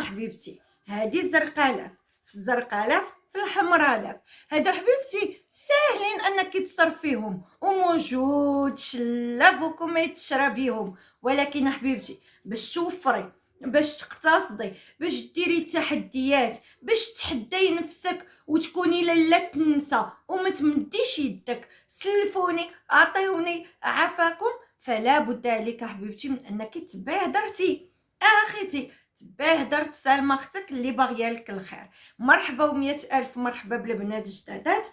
حبيبتي هذه الزرقاء في الزرقاء في الحمراء هادو حبيبتي ساهلين انك تصرفيهم وموجود شلابكم ما تشربيهم. ولكن حبيبتي باش توفري، باش تقتصدي، باش ديري التحديات، باش تحدي نفسك وتكوني لا تنسى وما تمديش يدك سلفوني عطيوني عافاكم، فلا بد عليك حبيبتي من انك تبعي هدرتي اخيتي، تبعي هدرت سلمى اختك اللي باغيه لك الخير. مرحبا ومئة الف مرحبا بالبنات الجدادات،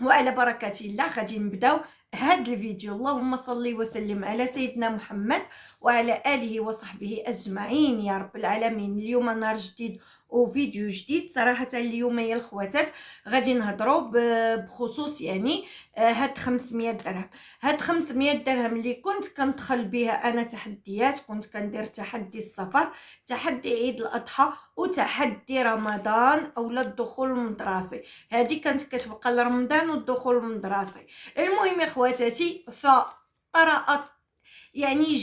وعلى بركه الله غادي نبداو هاد الفيديو. اللهم صل وسلم على سيدنا محمد وعلى اله وصحبه اجمعين يا رب العالمين. اليوم نهار جديد وفيديو جديد. صراحه اليوم يا الخواتات غادي نهضروا بخصوص يعني هاد 500 درهم. هاد 500 درهم اللي كنت كندخل بها انا تحديات، كنت كندير تحدي السفر، تحدي عيد الاضحى، وتحدي رمضان اولا الدخول المدرسي. هذه كانت كتبقى لرمضان والدخول المدرسي. المهم يا خواتاتي فطرأت يعني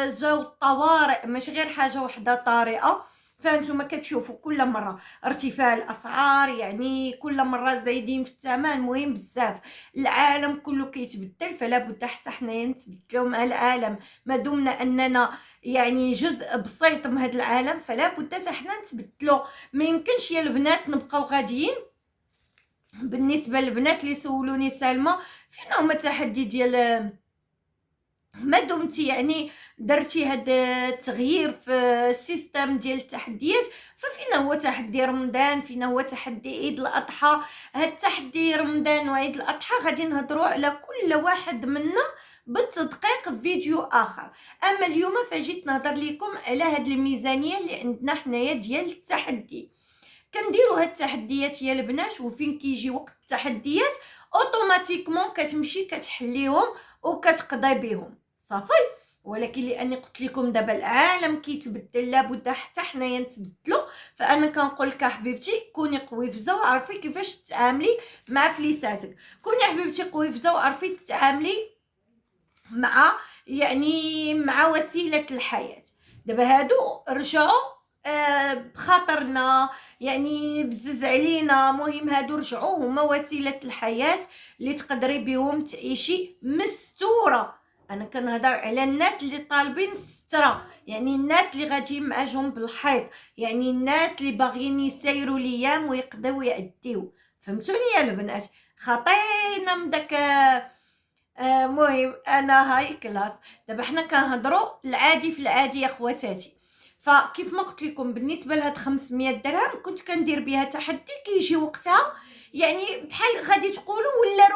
جاو الطوارئ، ماشي غير حاجه وحده طارئه. فانتم كتشوفوا كل مره ارتفاع الاسعار، يعني كل مره زايدين في الثمن. مهم بزاف، العالم كله كيتبدل، فلا بد حتى حنايا نتبدلوا مع العالم. ما دمنا اننا يعني جزء بسيط من هذا العالم فلا بد حتى حنا نتبدلوا. ما يمكنش يا البنات نبقاو غاديين. بالنسبه للبنات اللي سولوني سلمى فين هما التحدي ديال ما دمتي يعني درتي هذا التغيير في السيستم ديال التحديات، ففينا هو تحدي رمضان، فينا هو تحدي عيد الاضحى. هاد التحدي رمضان وعيد الاضحى غادي نهضروا على كل واحد منا بالتدقيق في فيديو اخر. اما اليوم فجيت نهضر لكم على هاد الميزانيه اللي عندنا حنايا ديال التحدي. كنديروا هاد التحديات يا البنات، وفين كيجي وقت التحديات اوتوماتيكمون كتمشي كتحليهم وكتقضي بهم صافي. ولكن لاني قلت لكم دابا العالم كيتبدل، لابد حتى حنايا نتبدلوا. فانا كنقول لك حبيبتي كوني قويفزه وعرفي كيفاش تتعاملي مع فليساتك. كوني حبيبتي قويفزه وعرفي تتعاملي مع يعني مع وسيله الحياه. دابا هادو رجعوا بخاطرنا، يعني بزز علينا. مهم هادو رجعوا هما وسيله الحياه اللي تقدري بهم تعيشي مستوره. انا كنهضر على الناس اللي طالبين الستره، يعني الناس اللي غاديين مع جنب الحيط، يعني الناس اللي باغيين يسيروا الايام ويقضيو ويعديو. فهمتوني يا البنات؟ خطينا من داك مهم انا هاي كلاس. دابا حنا كنهضروا العادي في العادي يا خواتاتي. فكيف ما قلت لكم بالنسبه لهاد 500 درهم كنت كندير بها تحدي كيجي وقتها، يعني بحال غادي تقولوا ولا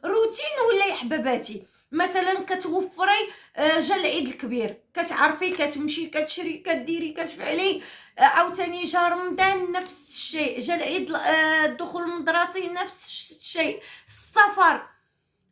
روتين ولا يا حباباتي. مثلا كتوفري جا العيد الكبير كتعرفي كتمشي كتشري كديري كتفعلي، عاوتاني جا رمضان نفس الشيء، جا العيد الدخول المدرسي نفس الشيء، السفر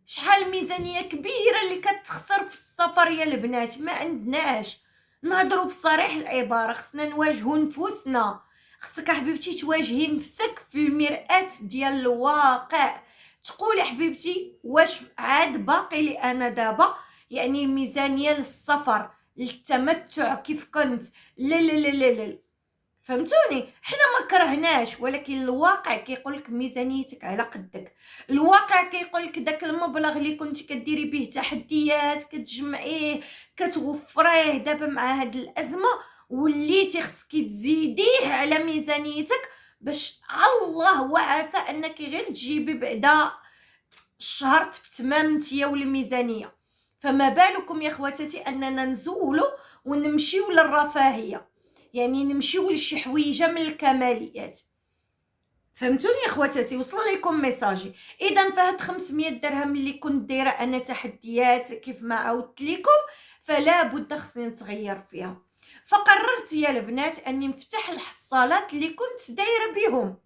شحال ميزانيه كبيره اللي كتخسر في السفر يا البنات. ما عندناش نهضروا بصريح العباره، خصنا نواجهوا نفوسنا. خصك حبيبتي تواجهي نفسك في المرآة ديال الواقع، تقولي حبيبتي واش عاد باقي لي انا دابا يعني ميزانيه للسفر للتمتع كيف كنت. لا لا لا لا لا، فهمتوني؟ حنا ما كرهناش، ولكن الواقع كيقولك ميزانيتك على قدك. الواقع كيقولك داك المبلغ اللي كنت كديري به تحديات كتجمعيه كتوفريه دابا مع هاد الازمه وليتي خصك تزيديه على ميزانيتك باش الله وعسى انك غير تجيبي بعدا الشهر في التمام نتيا والميزانيه. فما بالكم يا خواتاتي اننا نزولوا ونمشيو للرفاهيه، يعني نمشيو لشي حويجه من الكماليات. فهمتوني يا خواتاتي؟ وصل لكم ميساجي؟ اذا فهاد 500 درهم اللي كنت دايره انا تحديات كيف ما عاودت لكم فلا بد خصني نتغير فيها. فقررت يا البنات اني نفتح الحصالات اللي كنت دايره بهم،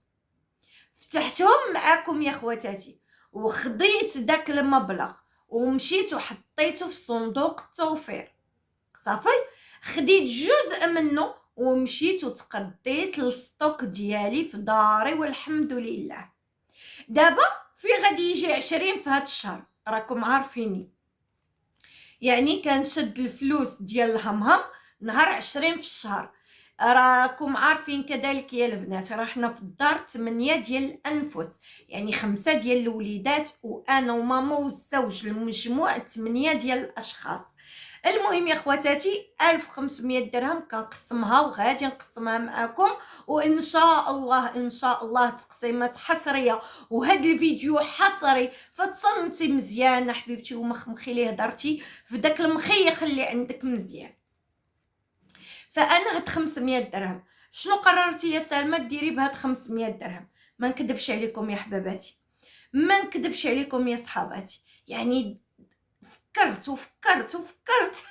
فتحتهم معاكم يا خواتاتي، وخديت داك المبلغ ومشيت وحطيته في صندوق التوفير صافي. خديت جزء منه ومشيت وتقديت للستوك ديالي في داري والحمد لله. دابا في غادي يجي 20 في هذا الشهر راكم عارفيني، يعني كنشد الفلوس ديال الهمهم نهار 20 في الشهر. راكم عارفين كذلك يا البنات، راه حنا في الدار 8 ديال الانفس، يعني 5 ديال الوليدات وانا وماما والزوج، المجموع 8 ديال الاشخاص. المهم يا خواتاتي 1500 درهم كنقسمها وغادي نقسمها معكم، وان شاء الله ان شاء الله تقسيمات حصريه، وهذا الفيديو حصري فتصنتي مزيان حبيبتي ومخمخي ليه هضرتي في داك المخيخ اللي عندك مزيان. فانا هاد 500 درهم شنو قررتي يا سلمى ديري بهاد 500 درهم؟ ما نكذبش عليكم يا حباباتي، ما نكذبش عليكم يا صحاباتي، يعني فكرت وفكرت وفكرت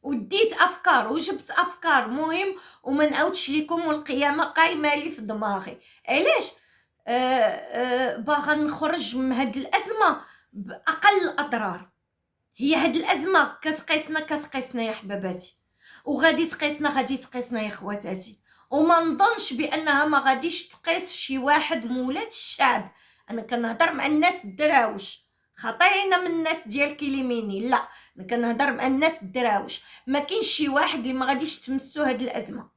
وديت افكار وجبت افكار مهم، وما نعاودش لكم والقيامه قايمه لي في دماغي. علاش باغا نخرج من هاد الازمه باقل الاضرار. هي هاد الازمه كتقيسنا يا حباباتي، وغادي تقيسنا يا خواتاتي، وما نظنش بانها ما غاديش تقيس شي واحد مولات الشعب. انا كنهضر مع الناس الدراوش، خطينا من الناس ديال كيليميني، لا انا كنهضر مع الناس الدراوش. ما كاينش شي واحد اللي ما غاديش تمسو هاد الازمه.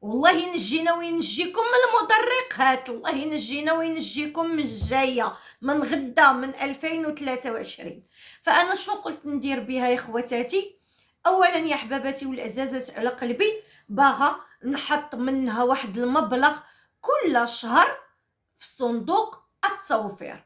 والله ينجينا وينجيكم من المدرقات، الله ينجينا وينجيكم من الجايه من غدا من 2023. فانا شنو قلت ندير بها يا خواتاتي؟ اولا يا حباباتي والعزازات على قلبي، باغا نحط منها واحد المبلغ كل شهر في صندوق التوفير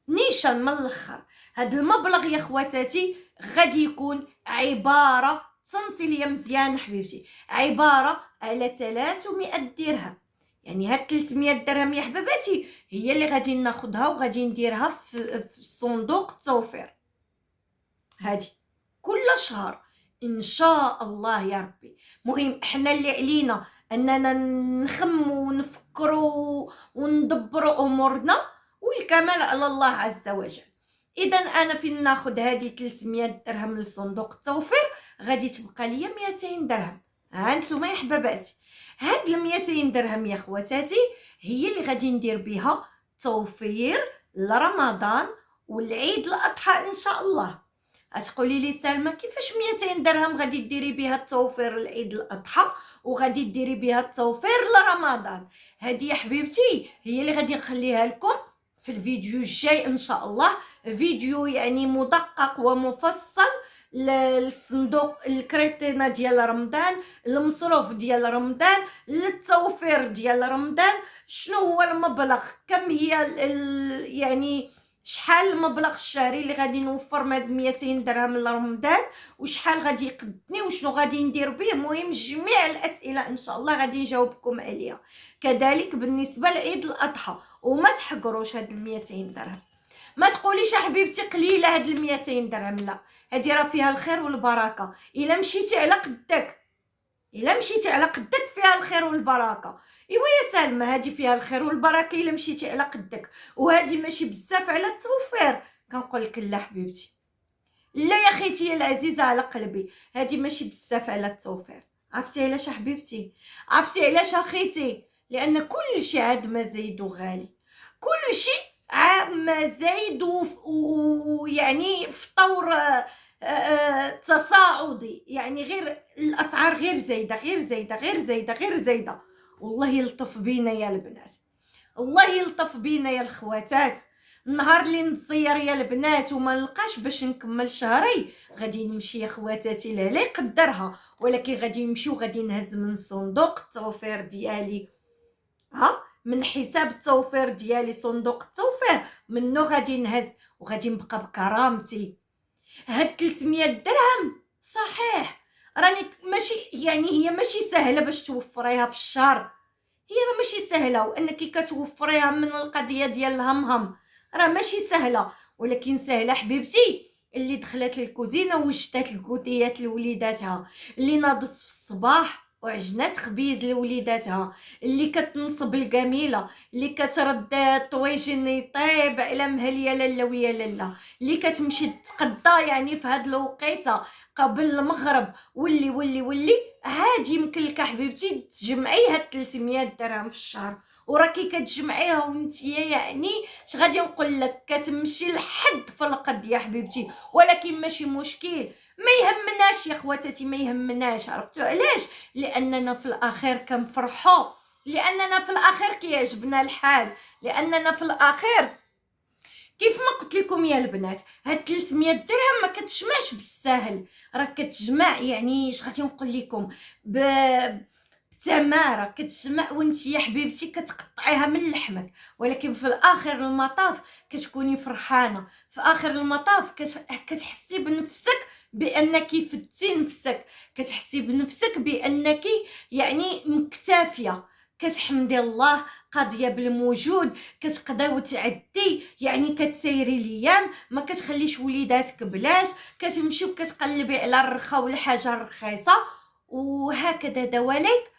نيشان من الاخر. هاد المبلغ يا خواتاتي غادي يكون عباره، صنتي ليا مزيان حبيبتي، عباره على 300 درهم. يعني هاد 300 درهم يا حباباتي هي اللي غادي ناخذها وغادي نديرها في صندوق التوفير هادي كل شهر ان شاء الله يا ربي. مهم احنا اللي علينا اننا نخمو ونفكروا وندبروا امورنا، والكمال على الله عز وجل. اذا انا فين ناخذ هذه 300 درهم لصندوق التوفير؟ غادي تبقى ليا 200 درهم. ها انتم يا حباباتي، هاد ال 200 درهم يا خواتاتي هي اللي غادي ندير بها توفير لرمضان والعيد الاضحى ان شاء الله. غتقولي لي سلمى كيفاش 200 درهم غادي ديري بها التوفير لعيد الاضحى وغادي ديري بها التوفير لرمضان؟ هذه يا حبيبتي هي اللي غادي نخليها لكم في الفيديو الجاي ان شاء الله، فيديو يعني مدقق ومفصل للصندوق الكريتينا ديال رمضان، المصروف ديال رمضان، للتوفير ديال رمضان. شنو هو المبلغ، كم هي يعني شحال المبلغ الشهري اللي غادي نوفر من هاد 200 درهم لرمضان، وشحال غادي يقدني، وشنو غادي ندير به. مهم جميع الاسئله ان شاء الله غادي نجاوبكم عليها. كذلك بالنسبه لعيد الاضحى، وما تحقروش هاد 200 درهم. ما تقوليش حبيبتي قليله هاد 200 درهم، لا هادي راه فيها الخير والبركه. الا مشيتي على قدك، الا مشيتي على قدك فيها الخير والبركه. ايوا يا سلمى هادي فيها الخير والبركه الا مشيتي على قدك، وهادي ماشي بزاف على التوفير. كنقول لك لا حبيبتي، لا يا خيتي العزيزه على قلبي، هادي ماشي بزاف على التوفير. عرفتي علاش حبيبتي؟ عرفتي علاش اخيتي؟ لان كل شيء عاد ما زايد وغالي، كل شيء عاد ما زايد ويعني في طور تصاعدي، يعني غير الاسعار غير زايده غير زايده غير زايده غير زايده. والله يلطف بينا يا البنات، الله يلطف بينا يا الخواتات. النهار اللي نتصير يا البنات وما نلقاش باش نكمل شهري، غادي نمشي يا خواتاتي لا يقدرها، ولكن غادي نمشي وغادي نهز من صندوق التوفير ديالي، من حساب التوفير ديالي صندوق التوفير منه غادي نهز وغادي نبقى بكرامتي. هاد 300 درهم صحيح راني ماشي، يعني هي ماشي سهله باش توفريها في الشهر، هي راه ماشي سهله، وانك كتوفريها من القضيه ديال الهمهم راه ماشي سهله، ولكن سهله حبيبتي اللي دخلت للكوزينه وجدت الكوتيات لوليداتها، اللي ناضت في الصباح وعجنات خبيز لوليداتها، اللي كتنصب الجميله، اللي كترد الطويجين يطيب على مهل يا لاله ويا لاله، اللي كتمشي تقضى يعني في هاد الوقيته قبل المغرب واللي عادي يمكن لك حبيبتي تجمعي هاد 300 درهم في الشهر، وراكي كتجمعيها وانتيا يعني اش غادي نقول لك كتمشي لحد في القد يا حبيبتي، ولكن ماشي مشكل، ما يهمناش يا خواتاتي، ما يهمناش. عرفتوا علاش؟ لاننا في الاخير كنفرحوا، لاننا في الاخير كيعجبنا الحال، لاننا في الاخير كيف ما قلت لكم يا البنات هاد 300 درهم ما كتجمعش بالساهل، راه كتجمع يعني اش غادي نقول لكم بتماره، كتجمع وانت يا حبيبتي كتقطعيها من لحمك، ولكن في الاخر المطاف كتكوني فرحانه، في اخر المطاف كتحسي بنفسك بانك فتي نفسك، كتحسي بنفسك بانك يعني مكتافيه، كتحمدي الله قاضيه بالموجود، كتقداي وتعدي، يعني كتسيري الايام، ما كتخليش وليداتك بلاش، كتمشي وكتقلبي على الرخا والحاجه الرخيصه، وهكذا دواليك.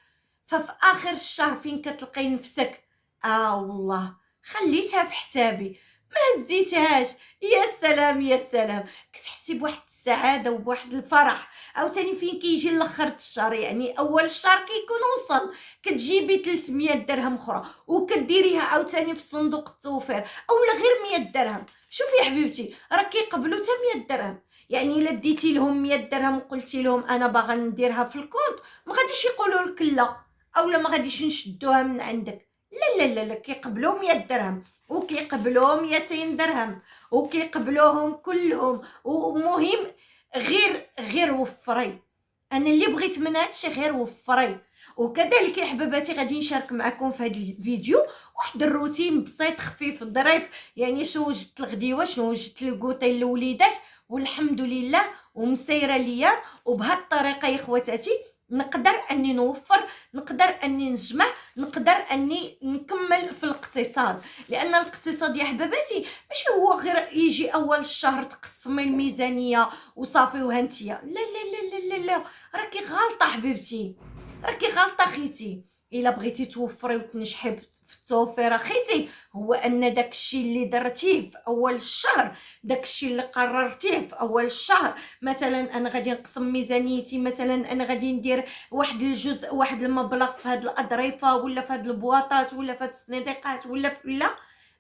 ففي اخر الشهر فين كتلقاي نفسك والله خليتها في حسابي ما هزيتهاش، يا سلام يا سلام، كتحسي بواحد السعاده وبواحد الفرح. عاوتاني فين كيجي الاخر الشهر، يعني اول الشهر كيكون وصل، كتجيبي 300 درهم اخرى وكديريها عاوتاني في صندوق التوفير، اولا غير 100 درهم. شوفي يا حبيبتي راه كيقبلوا حتى 100 درهم، يعني الا ديتي لهم 100 درهم وقلتي لهم انا باغا نديرها في الكونت، ما غاديش يقولوا لك لا، اولا ما غاديش نشدوها من عندك، لا لا لا لا، كيقبلوا 100 درهم وكيقبلوا 200 درهم وكيقبلوهم كلهم، ومهم غير وفري. انا اللي بغيت من هادشي غير وفري. وكذلك يا حباباتي غادي نشارك معكم في هذا الفيديو واحد الروتين بسيط خفيف ظريف، يعني شنو وجدت الغديوه، شنو وجدت الكوطي للوليدات، والحمد لله ومسيره ليا. وبهذه الطريقه يا خواتاتي نقدر اني نوفر، نقدر اني نجمع، نقدر اني نكمل في الاقتصاد، لان الاقتصاد يا حباباتي ماشي هو غير يجي اول الشهر تقسمي الميزانيه وصافي وهانتيا، لا لا لا لا لا, لا. راكي غالطه حبيبتي، راكي غالطه خيتي. الا بغيتي توفري وتنجحي في التوفير خيتي، هو ان داكشي اللي درتيه في اول الشهر، داكشي اللي قررتيه في اول الشهر، مثلا انا غادي نقسم ميزانيتي، مثلا انا غادي ندير واحد الجزء، واحد المبلغ في هاد الاظرفه ولا في هاد البواطات ولا في هاد الصناديقات ولا في لا،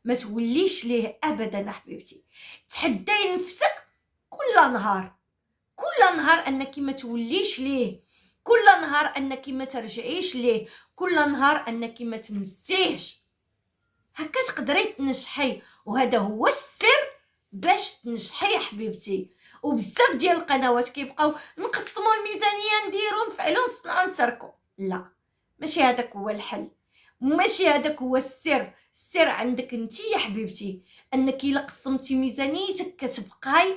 ما توليش ليه ابدا حبيبتي. تحداي نفسك كل نهار، كل نهار انك ما توليش ليه، كل نهار انك ما ترجعيش ليه، كل نهار انك ما تمسيهش، هكا تقدري تنجحي. وهذا هو السر باش تنجحي يا حبيبتي. وبزاف ديال القنوات كيبقاو نقسموا الميزانيه، نديروا نفعلوا نصنعوا نتركوا، لا ماشي هذاك هو الحل، ماشي هذاك هو السر. السر عندك انت يا حبيبتي، انك الا قسمتي ميزانيتك كتبقاي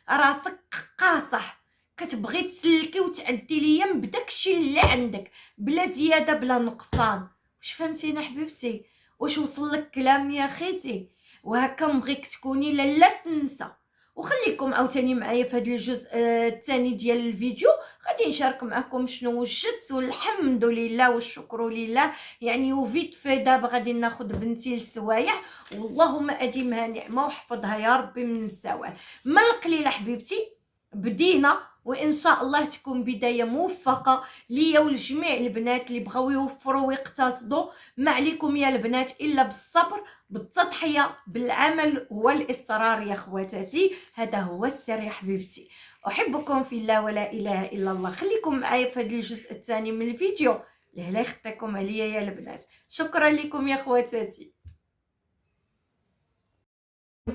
راسك قاصح، كتبغي تسلكي وتعدي الايام بداكشي اللي عندك بلا زياده بلا نقصان. واش فهمتينا حبيبتي؟ واش وصل لك كلام يا خيتي؟ وهكا نبغيك تكوني لا تنسى. وخليكم عاوتاني معايا في هذا الجزء الثاني ديال الفيديو، غادي نشارك معكم شنو وجدت، والحمد لله والشكر لله. يعني وفيت في دابا غادي ناخذ بنتي للسوايع، واللهم اديمها نعمه وحفظها يا ربي من الزوال. من القليله حبيبتي بدينا، وان شاء الله تكون بدايه موفقه ليا ولجميع البنات اللي بغاو يوفروا ويقتصدوا. ما عليكم يا البنات الا بالصبر، بالتضحيه، بالعمل والاصرار يا خواتاتي. هذا هو السر يا حبيبتي. احبكم في الله ولا اله الا الله. خليكم معايا في هذا الجزء الثاني من الفيديو، لا يخطيكم عليا يا البنات. شكرا لكم يا خواتاتي.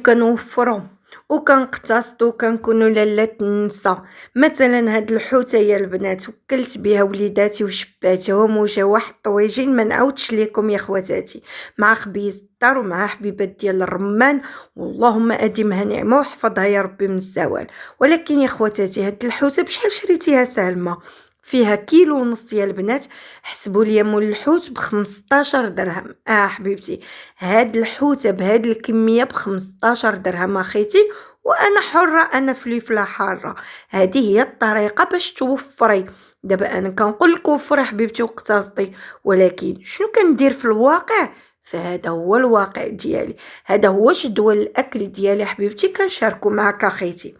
كنوفروا وكنقتصدوا كنكونوا لالا تنسى. مثلا هاد الحوته يا البنات وكلت بها وليداتي وشباتهم وجا واحد طويجين ما نعاودش ليكم يا خواتاتي، مع خبيز الدار ومع حبيبات ديال الرمان، واللهم اديمها نعمه وحفظها يا ربي من الزوال. ولكن يا خواتاتي هاد الحوته بشحال شريتيها سالمه؟ فيها كيلو ونص يا البنات، حسبوا لي مول الحوت ب15 درهم. حبيبتي هاد الحوته بهاد الكميه ب15 درهم اخيتي، وانا حره، انا فليفله حاره. هذه هي الطريقه باش توفري. دابا انا كنقول لك وفري حبيبتي واقتصدي، ولكن شنو كندير في الواقع؟ فهذا هو الواقع ديالي، هذا هو جدول الاكل ديالي حبيبتي كنشاركو معك اخيتي.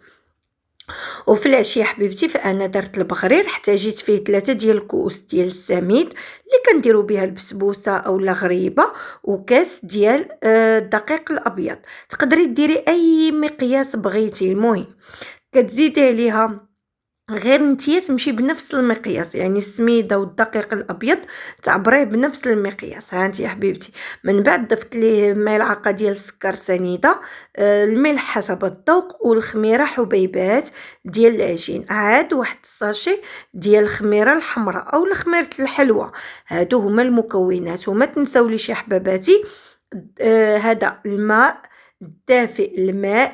وفي العشيه حبيبتي فانا درت البغرير، احتاجيت فيه 3 ديال الكؤوس ديال السميد اللي كنديروا بها البسبوسه اولا غريبه، وكاس ديال الدقيق الابيض. تقدري ديري اي مقياس بغيتي، المهم كتزيدي عليها غير نتيا تمشي بنفس المقياس، يعني السميده والدقيق الابيض تعبريه بنفس المقياس. ها انت يا حبيبتي من بعد ضفت ليه ملعقه ديال السكر سنيده، الملح حسب الذوق، والخميره حبيبات ديال العجين، عاد واحد الساشي ديال الخميره الحمراء او خميره الحلوى. هادو هما المكونات، وما تنساوليش يا حباباتي هذا الماء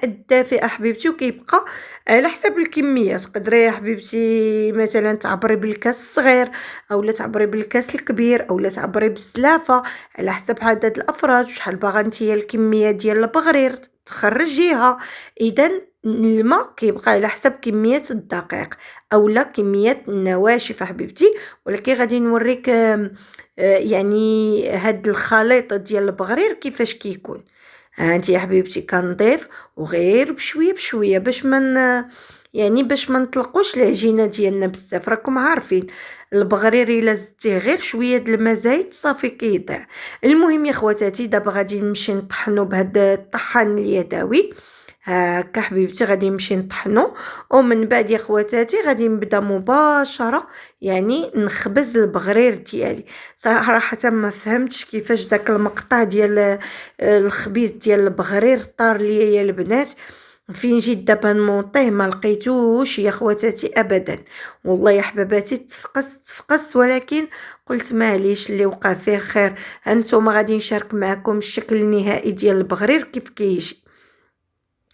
الدافئ حبيبتي، وكيبقى على حسب الكميه. تقدري يا حبيبتي مثلا تعبري بالكاس الصغير اولا تعبري بالكاس الكبير اولا تعبري بالسلافه، على حسب عدد الافراد وشحال باغا نتيا الكميه ديال البغرير تخرجيها. اذا الماء كيبقى على حسب كميه الدقيق اولا كميه النواشف حبيبتي. ولكن غادي نوريك يعني هاد الخليط ديال البغرير كيفاش كيكون. ها انت يا حبيبتي كنضيف وغير بشويه بشويه باش يعني باش ما نطلقوش العجينه ديالنا بزاف. راكم عارفين البغرير الا زدتيه غير شويه د الماء زايد صافي كيضيع. المهم يا خواتاتي دابا غادي نمشي نطحنو بهذا الطحان اليدوي. هاكا حبيبتي غادي نمشي نطحنو، ومن بعد يا خواتاتي غادي نبدا مباشره يعني نخبز البغرير ديالي. صراحه ما فهمتش كيفاش داك المقطع ديال الخبيز ديال البغرير طار ليا يا البنات. فين جيت دابا نمونطيه ما لقيتوش يا خواتاتي ابدا. والله يا حباباتي تفقست ولكن قلت معليش اللي وقع فيه خير. هانتوما غادي نشارك معكم الشكل النهائي ديال البغرير كيف كيجي.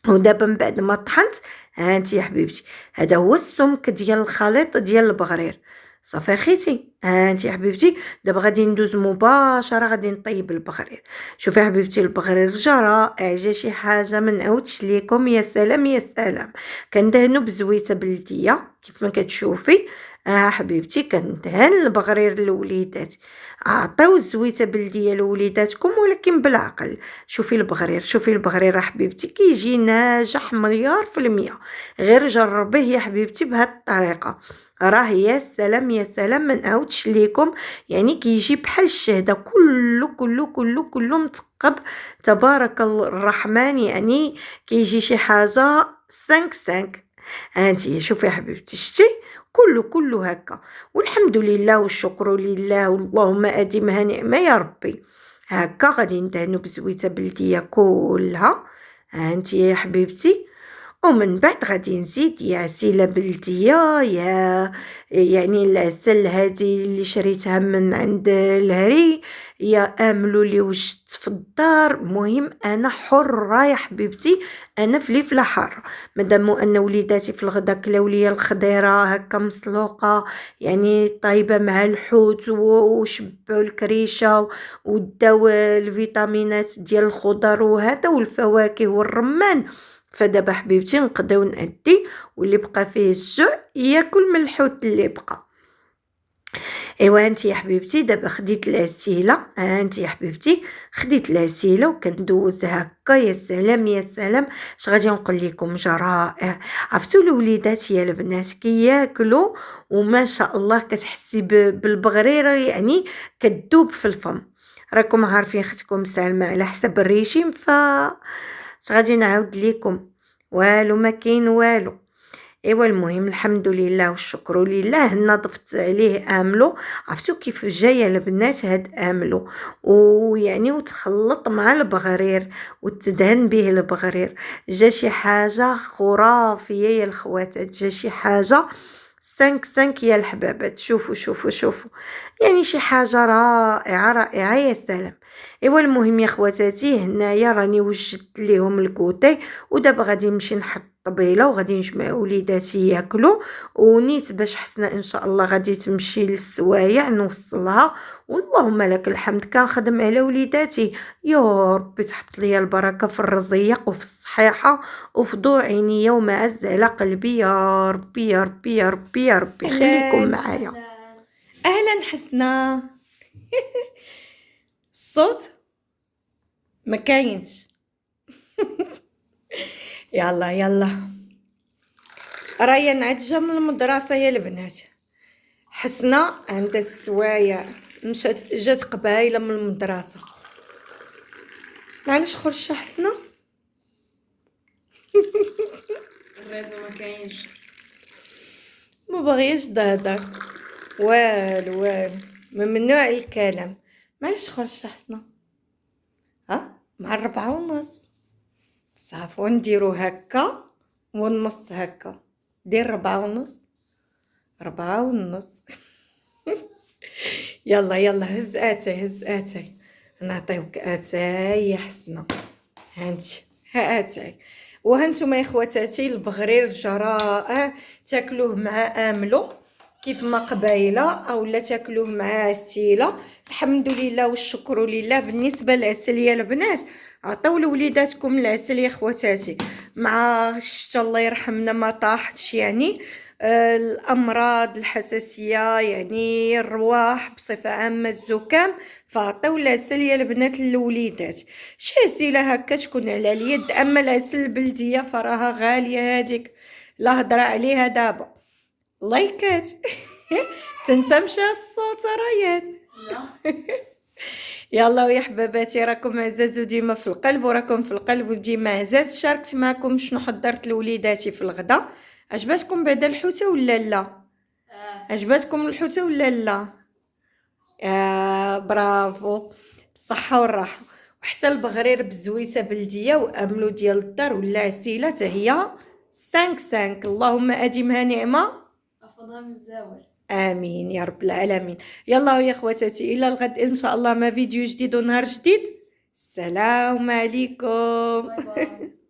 ودابا من بعد ما طحنت ها انت يا حبيبتي هذا هو السمك ديال الخليط ديال البغرير. صافي خيتي ها انت يا حبيبتي دابا غادي ندوز مباشره غادي نطيب البغرير. شوفي يا حبيبتي البغرير جا رائع، جا شي حاجه ما نعاودش ليكم. يا سلام يا سلام. كندهنو بزويته بلديه كيف ما كتشوفي. حبيبتي كندهن البغرير للوليدات. عطيو الزويته بلديه لوليداتكم ولكن بالعقل. شوفي البغرير شوفي البغرير حبيبتي كيجي ناجح مليار في المية. غير جربيه يا حبيبتي بهاد الطريقه راه يا سلام يا سلام ما نعاودش ليكم. يعني كيجي بحال الشهده كله كله كله كله مثقب. تبارك الرحمن يعني كيجي شي حاجه 5 هانتي شوفي يا حبيبتي شتي كله كله هكا. والحمد لله والشكر لله واللهم اديمها نعمه يا ربي. هكا غادي ندهنو بزويته بلديه كلها هانتي يا حبيبتي. ومن بعد غادي نزيد يا عسيله بلديه يا يعني العسل هذه اللي شريتها من عند الهري يا املو اللي وجدت في الدار. مهم انا حره يا حبيبتي انا فليفله حاره. مادام ان وليداتي في الغدا كلاو ليا الخضيره هكا مسلوقه يعني طايبه مع الحوت وشبعوا الكريشه وداو الفيتامينات ديال الخضر وهذا والفواكه والرمان. فدابا حبيبتي نقداو نأدي واللي بقى فيه الجوع ياكل من الحوت اللي بقى. ايوا انت يا حبيبتي دابا خديت العسيله انت يا حبيبتي خديت العسيله وكندوز هكا. يا سلام يا سلام اش غادي نقول لكم جا رائع. عرفتوا الوليدات يا البنات كياكلوا وما شاء الله كتحسي بالبغريره يعني كتذوب في الفم. راكم عارفين اختكم سالمه على حسب الريجيم اش غادي نعاود لكم والو ما كاين والو. ايوا المهم الحمد لله والشكر لله هنا ضفت عليه املو. عرفتوا كيف جايه البنات هاد املو ويعني وتخلط مع البغرير وتدهن به البغرير. جا شي حاجه خرافيه يا الخواتات جا شي حاجه 5 يا الحبابات. شوفوا شوفوا شوفوا يعني شي حاجه رائعه رائعه يا سلام. ايوا المهم يا خواتاتي هنايا راني وجدت ليهم الكوتي ودابا غادي نمشي نحط طبيله وغادي نجمع وليداتي ياكلوا. ونيت باش حسنا ان شاء الله غادي تمشي للسوايع نوصلها. واللهم لك الحمد كنخدم على وليداتي. يا ربي تحط لي البركه في الرزيق وفي الصحيحه وفي ضوء عيني وما عز على قلبي يا ربي يا ربي يا ربي يا ربي. خليكم معايا. اهلا حسنا. الصوت ما كاينش. يلا يلا ريان عاد جا من المدرسه يا البنات، حسنا عندها السوايع، جات قبايله من المدرسه. معليش خرجت حسنا. الرازو ما كاينش، ما بغيش تهضر والو والو، ممنوع الكلام. معليش خرجت حسنا. مع 4:30 صافي نديرو هكا ونص هكا. دير 4:30 4:30. يلا يلا هز اتاي هز اتاي، نعطيوك اتاي يا حسنا. هانتي ها اتاي. وهانتوما يا خواتاتي البغرير الجراء تاكلوه مع املو كيف ما قبايله، اولا تاكلوه مع ستيله. الحمد لله والشكر لله. بالنسبه للعسل يا البنات، عطيو لوليداتكم العسل يا خواتاتي، مع الشتا الله يرحمنا ما طاحتش يعني. الامراض الحساسيه يعني الرواح بصفه عامه الزكام، فعطيو العسل يا البنات للوليدات. شي عسيله هكا تكون على اليد، اما العسل البلديه فراها غاليه هذيك، لا هضره عليها دابا. لايكات. تنتمشى الصوت ريان. لا يلا ويا حباباتي، راكم عزاز وديما في القلب، وراكم في القلب وديما عزاز. شاركت معكم شنو حضرت لوليداتي في الغدا. عجباتكم بعدا الحوته ولا لا؟ عجباتكم الحوته ولا لا؟ برافو، بالصحه والراحه. وحتى البغرير بزويته بلديه واملو ديال الدار ولا عسيله حتى هي 5 اللهم اديمها نعمه. افضل من الزاول. امين يا رب العالمين. يلا يا خواتاتي، الى الغد ان شاء الله مع فيديو جديد ونهار جديد. السلام عليكم. باي باي.